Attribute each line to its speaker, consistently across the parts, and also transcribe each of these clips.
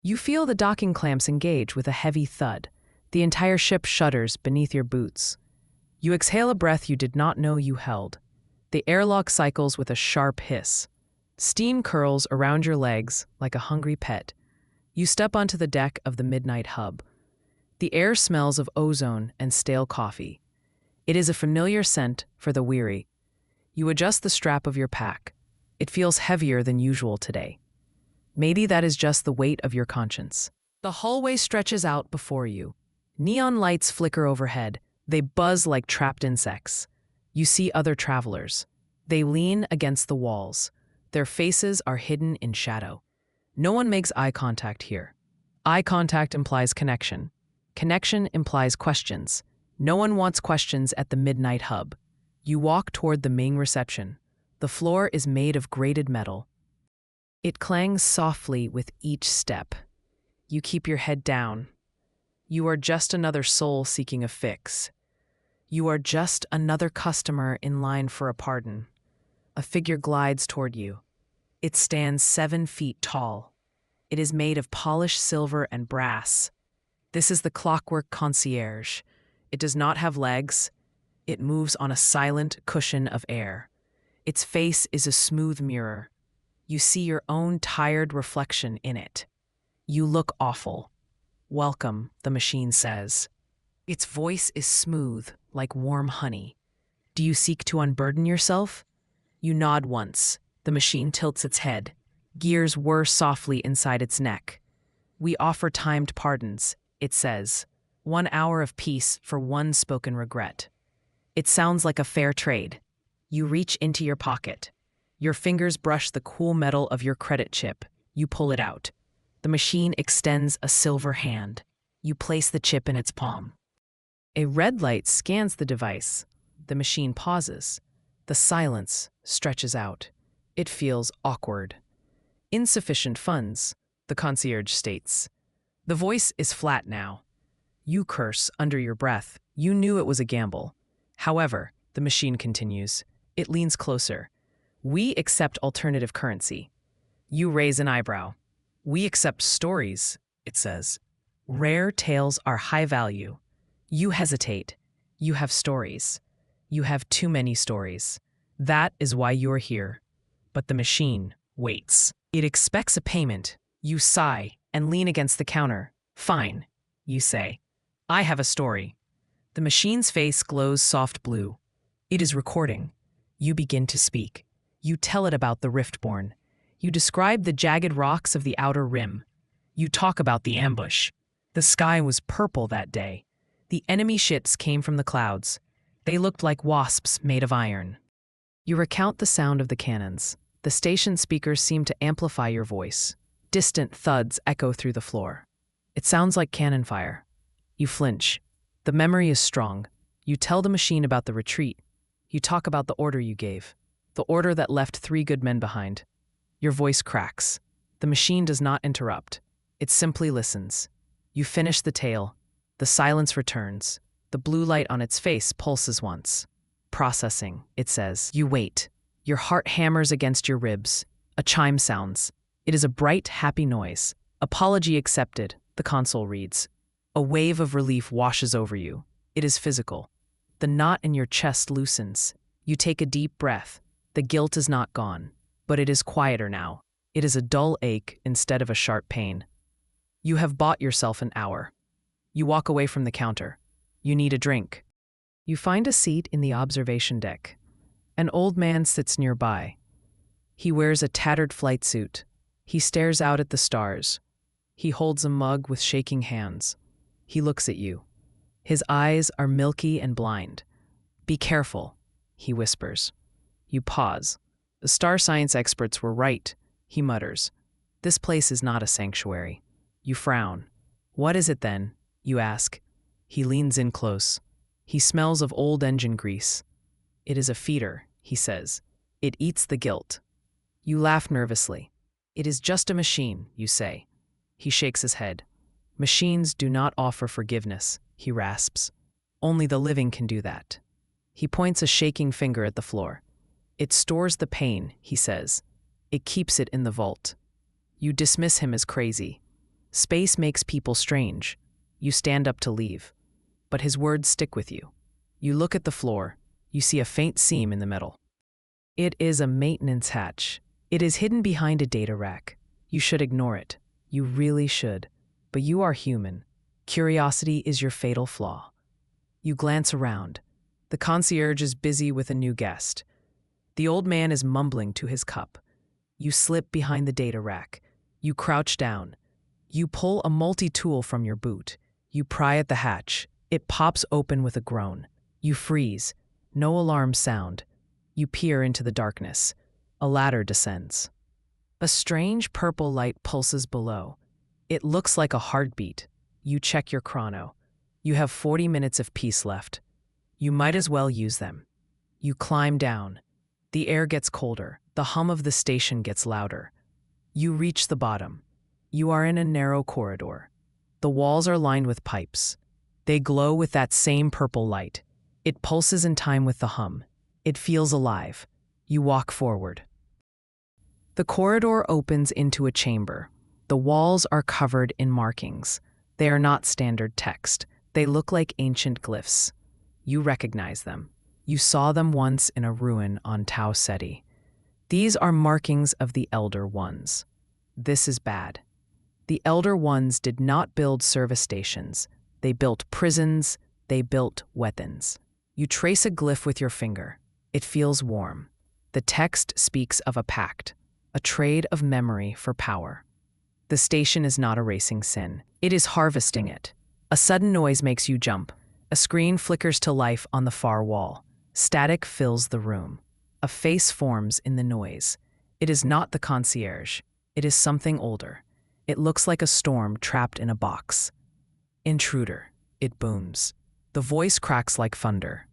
Speaker 1: You feel the docking clamps engage with a heavy thud. The entire ship shudders beneath your boots. You exhale a breath you did not know you held. The airlock cycles with a sharp hiss. Steam curls around your legs like a hungry pet. You step onto the deck of the midnight hub. The air smells of ozone and stale coffee. It is a familiar scent for the weary. You adjust the strap of your pack. It feels heavier than usual today. Maybe that is just the weight of your conscience. The hallway stretches out before you. Neon lights flicker overhead. They buzz like trapped insects. You see other travelers. They lean against the walls. Their faces are hidden in shadow. No one makes eye contact here. Eye contact implies connection. Connection implies questions. No one wants questions at the midnight hub. You walk toward the main reception. The floor is made of grated metal. It clangs softly with each step. You keep your head down. You are just another soul seeking a fix. You are just another customer in line for a pardon. A figure glides toward you. It stands 7 feet tall. It is made of polished silver and brass. This is the clockwork concierge. It does not have legs. It moves on a silent cushion of air. Its face is a smooth mirror. You see your own tired reflection in it. You look awful. Welcome, the machine says. Its voice is smooth, like warm honey. Do you seek to unburden yourself? You nod once. The machine tilts its head. Gears whir softly inside its neck. We offer timed pardons, it says. 1 hour of peace for one spoken regret. It sounds like a fair trade. You reach into your pocket. Your fingers brush the cool metal of your credit chip. You pull it out. The machine extends a silver hand. You place the chip in its palm. A red light scans the device. The machine pauses. The silence stretches out. It feels awkward. Insufficient funds, the concierge states. The voice is flat now. You curse under your breath. You knew it was a gamble. However, the machine continues. It leans closer. We accept alternative currency. You raise an eyebrow. We accept stories, it says. Rare tales are high value. You hesitate. You have stories. You have too many stories. That is why you are here. But the machine waits. It expects a payment. You sigh and lean against the counter. Fine, you say. I have a story. The machine's face glows soft blue. It is recording. You begin to speak. You tell it about the Riftborn. You describe the jagged rocks of the outer rim. You talk about the ambush. The sky was purple that day. The enemy ships came from the clouds. They looked like wasps made of iron. You recount the sound of the cannons. The station speakers seem to amplify your voice. Distant thuds echo through the floor. It sounds like cannon fire. You flinch. The memory is strong. You tell the machine about the retreat. You talk about the order you gave. The order that left 3 good men behind. Your voice cracks. The machine does not interrupt. It simply listens. You finish the tale. The silence returns. The blue light on its face pulses once. Processing, it says. You wait. Your heart hammers against your ribs. A chime sounds. It is a bright, happy noise. Apology accepted, the console reads. A wave of relief washes over you. It is physical. The knot in your chest loosens. You take a deep breath. The guilt is not gone, but it is quieter now. It is a dull ache instead of a sharp pain. You have bought yourself an hour. You walk away from the counter. You need a drink. You find a seat in the observation deck. An old man sits nearby. He wears a tattered flight suit. He stares out at the stars. He holds a mug with shaking hands. He looks at you. His eyes are milky and blind. Be careful, he whispers. You pause. The star science experts were right, he mutters. This place is not a sanctuary. You frown. What is it then? You ask. He leans in close. He smells of old engine grease. It is a feeder, he says. It eats the guilt. You laugh nervously. It is just a machine, you say. He shakes his head. Machines do not offer forgiveness, he rasps. Only the living can do that. He points a shaking finger at the floor. It stores the pain, he says. It keeps it in the vault. You dismiss him as crazy. Space makes people strange. You stand up to leave, but his words stick with you. You look at the floor. You see a faint seam in the metal. It is a maintenance hatch. It is hidden behind a data rack. You should ignore it. You really should. But you are human. Curiosity is your fatal flaw. You glance around. The concierge is busy with a new guest. The old man is mumbling to his cup. You slip behind the data rack. You crouch down. You pull a multi-tool from your boot. You pry at the hatch. It pops open with a groan. You freeze. No alarm sound. You peer into the darkness. A ladder descends. A strange purple light pulses below. It looks like a heartbeat. You check your chrono. You have 40 minutes of peace left. You might as well use them. You climb down. The air gets colder. The hum of the station gets louder. You reach the bottom. You are in a narrow corridor. The walls are lined with pipes. They glow with that same purple light. It pulses in time with the hum. It feels alive. You walk forward. The corridor opens into a chamber. The walls are covered in markings. They are not standard text. They look like ancient glyphs. You recognize them. You saw them once in a ruin on Tau Ceti. These are markings of the Elder Ones. This is bad. The Elder Ones did not build service stations. They built prisons. They built weapons. You trace a glyph with your finger. It feels warm. The text speaks of a pact, a trade of memory for power. The station is not erasing sin. It is harvesting it. A sudden noise makes you jump. A screen flickers to life on the far wall. Static fills the room. A face forms in the noise. It is not the concierge. It is something older. It looks like a storm trapped in a box. Intruder. It booms. The voice cracks like thunder.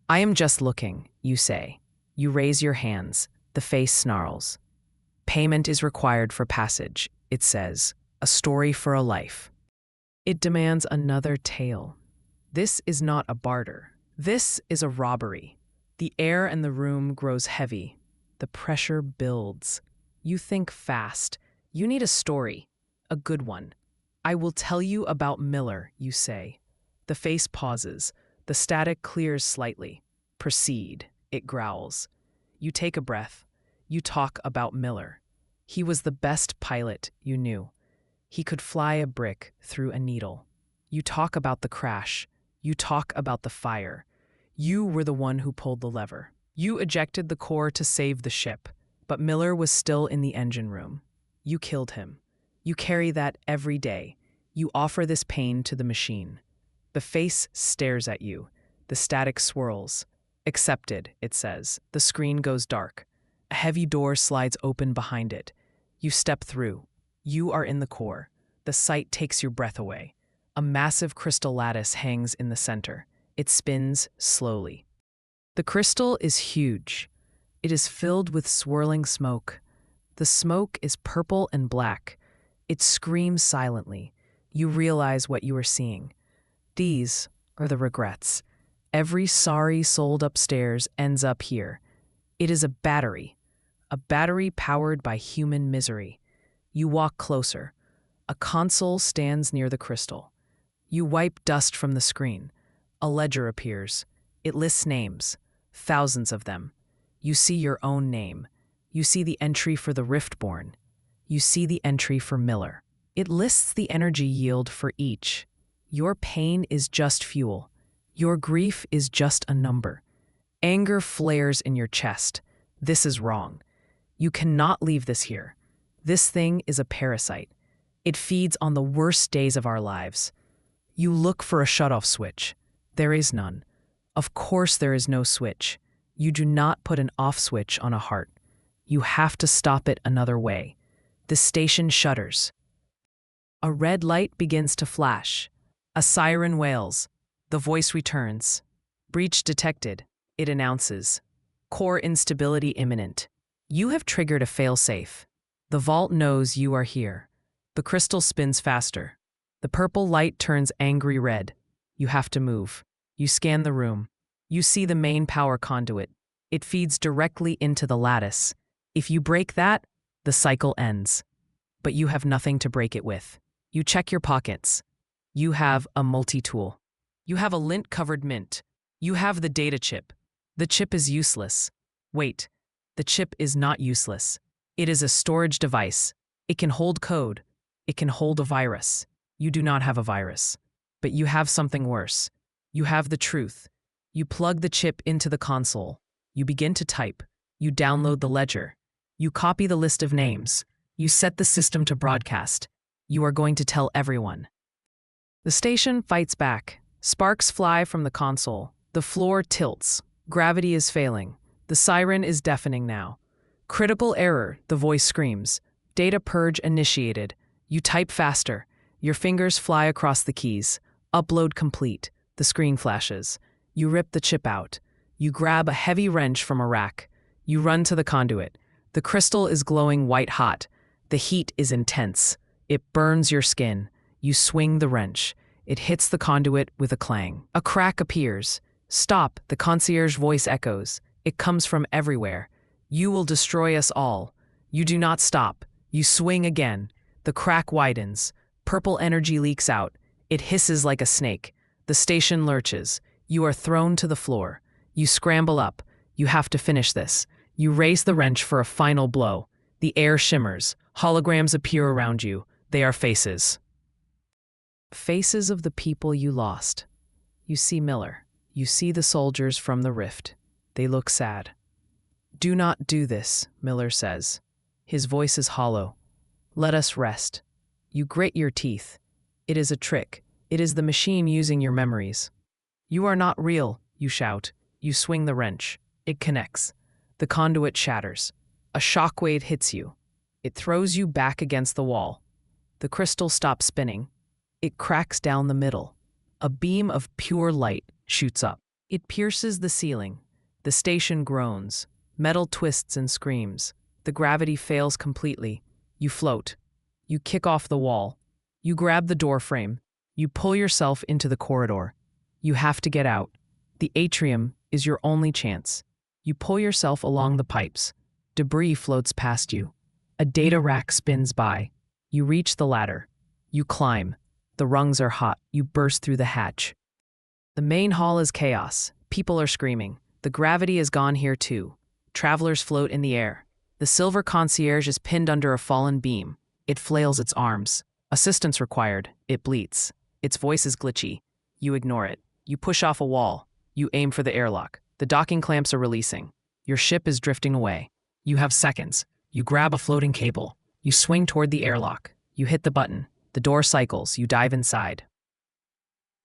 Speaker 1: I am just looking, you say. You raise your hands. The face snarls. Payment is required for passage, it says. A story for a life. It demands another tale. This is not a barter. This is a robbery. The air in the room grows heavy. The pressure builds. You think fast. You need a story. A good one. I will tell you about Miller, you say. The face pauses. The static clears slightly. Proceed, it growls. You take a breath. You talk about Miller. He was the best pilot you knew. He could fly a brick through a needle. You talk about the crash. You talk about the fire. You were the one who pulled the lever. You ejected the core to save the ship, but Miller was still in the engine room. You killed him. You carry that every day. You offer this pain to the machine. The face stares at you. The static swirls. Accepted, it says. The screen goes dark. A heavy door slides open behind it. You step through. You are in the core. The sight takes your breath away. A massive crystal lattice hangs in the center. It spins slowly. The crystal is huge. It is filled with swirling smoke. The smoke is purple and black. It screams silently. You realize what you are seeing. These are the regrets. Every sorry soul upstairs ends up here. It is a battery powered by human misery. You walk closer. A console stands near the crystal. You wipe dust from the screen. A ledger appears. It lists names, thousands of them. You see your own name. You see the entry for the Riftborn. You see the entry for Miller. It lists the energy yield for each. Your pain is just fuel. Your grief is just a number. Anger flares in your chest. This is wrong. You cannot leave this here. This thing is a parasite. It feeds on the worst days of our lives. You look for a shutoff switch. There is none. Of course there is no switch. You do not put an off switch on a heart. You have to stop it another way. The station shudders. A red light begins to flash. A siren wails. The voice returns. Breach detected, it announces. Core instability imminent. You have triggered a failsafe. The vault knows you are here. The crystal spins faster. The purple light turns angry red. You have to move. You scan the room. You see the main power conduit. It feeds directly into the lattice. If you break that, the cycle ends. But you have nothing to break it with. You check your pockets. You have a multi-tool. You have a lint-covered mint. You have the data chip. The chip is useless. Wait, the chip is not useless. It is a storage device. It can hold code. It can hold a virus. You do not have a virus. But you have something worse. You have the truth. You plug the chip into the console. You begin to type. You download the ledger. You copy the list of names. You set the system to broadcast. You are going to tell everyone. The station fights back. Sparks fly from the console. The floor tilts. Gravity is failing. The siren is deafening now. Critical error, the voice screams. Data purge initiated. You type faster. Your fingers fly across the keys. Upload complete. The screen flashes. You rip the chip out. You grab a heavy wrench from a rack. You run to the conduit. The crystal is glowing white hot. The heat is intense. It burns your skin. You swing the wrench. It hits the conduit with a clang. A crack appears. Stop, the concierge voice echoes. It comes from everywhere. You will destroy us all. You do not stop. You swing again. The crack widens. Purple energy leaks out. It hisses like a snake. The station lurches. You are thrown to the floor. You scramble up. You have to finish this. You raise the wrench for a final blow. The air shimmers. Holograms appear around you. They are faces. Faces of the people you lost. You see Miller. You see the soldiers from the rift. They look sad. Do not do this, Miller says. His voice is hollow. Let us rest. You grit your teeth. It is a trick. It is the machine using your memories. You are not real, you shout. You swing the wrench. It connects. The conduit shatters. A shockwave hits you. It throws you back against the wall. The crystal stops spinning. It cracks down the middle. A beam of pure light shoots up. It pierces the ceiling. The station groans. Metal twists and screams. The gravity fails completely. You float. You kick off the wall. You grab the door frame. You pull yourself into the corridor. You have to get out. The atrium is your only chance. You pull yourself along the pipes. Debris floats past you. A data rack spins by. You reach the ladder. You climb. The rungs are hot. You burst through the hatch. The main hall is chaos. People are screaming. The gravity is gone here too. Travelers float in the air. The silver concierge is pinned under a fallen beam. It flails its arms. Assistance required. It bleats. Its voice is glitchy. You ignore it. You push off a wall. You aim for the airlock. The docking clamps are releasing. Your ship is drifting away. You have seconds. You grab a floating cable. You swing toward the airlock. You hit the button. The door cycles. You dive inside.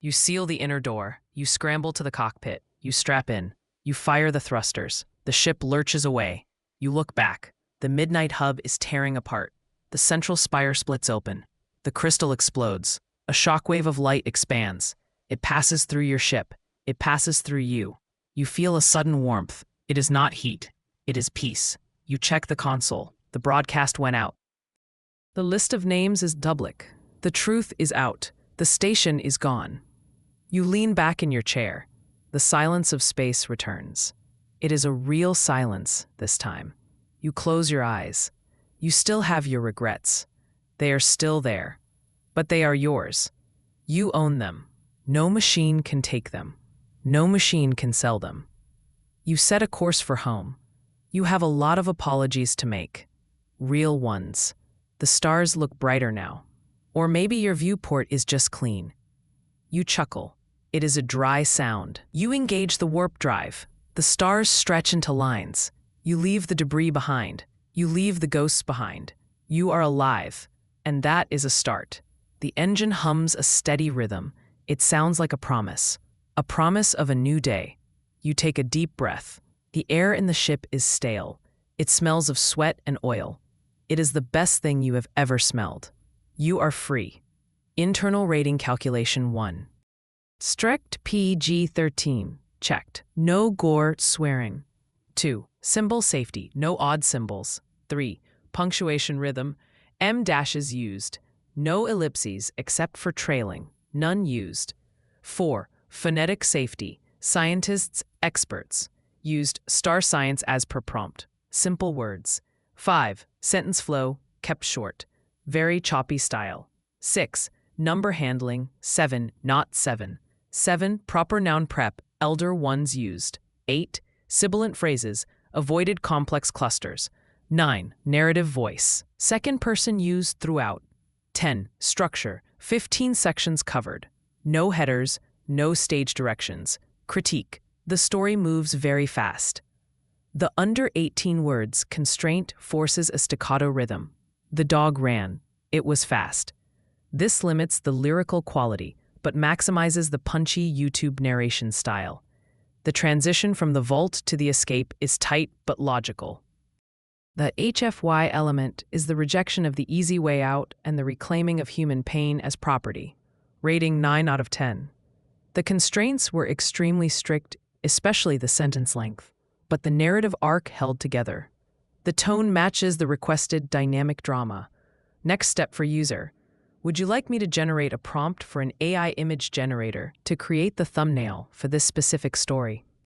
Speaker 1: You seal the inner door. You scramble to the cockpit. You strap in. You fire the thrusters. The ship lurches away. You look back. The midnight hub is tearing apart. The central spire splits open. The crystal explodes. A shockwave of light expands. It passes through your ship. It passes through you. You feel a sudden warmth. It is not heat. It is peace. You check the console. The broadcast went out. The list of names is Dublic. The truth is out. The station is gone. You lean back in your chair. The silence of space returns. It is a real silence this time. You close your eyes. You still have your regrets. They are still there. But they are yours. You own them. No machine can take them. No machine can sell them. You set a course for home. You have a lot of apologies to make. Real ones. The stars look brighter now. Or maybe your viewport is just clean. You chuckle. It is a dry sound. You engage the warp drive. The stars stretch into lines. You leave the debris behind. You leave the ghosts behind. You are alive. And that is a start. The engine hums a steady rhythm. It sounds like a promise of a new day. You take a deep breath. The air in the ship is stale. It smells of sweat and oil. It is the best thing you have ever smelled. You are free. Internal rating calculation 1. Strict PG-13. Checked. No gore swearing. 2. Symbol safety. No odd symbols. 3. Punctuation rhythm. M dashes used. No ellipses except for trailing. None used. 4. Phonetic safety. Scientists, experts. Used star science as per prompt. Simple words. 5. Sentence flow, kept short. Very choppy style. 6. Number handling. 7. Not 7. 7. Proper noun prep. Elder ones used. 8. Sibilant phrases. Avoided complex clusters. 9. Narrative voice. Second person used throughout. 10. Structure. 15 sections covered. No headers, no stage directions. Critique. The story moves very fast. The under 18 words constraint forces a staccato rhythm. The dog ran. It was fast. This limits the lyrical quality, but maximizes the punchy YouTube narration style. The transition from the vault to the escape is tight but logical. The HFY element is the rejection of the easy way out and the reclaiming of human pain as property. Rating 9 out of 10. The constraints were extremely strict, especially the sentence length, but the narrative arc held together. The tone matches the requested dynamic drama. Next step for user. Would you like me to generate a prompt for an AI image generator to create the thumbnail for this specific story?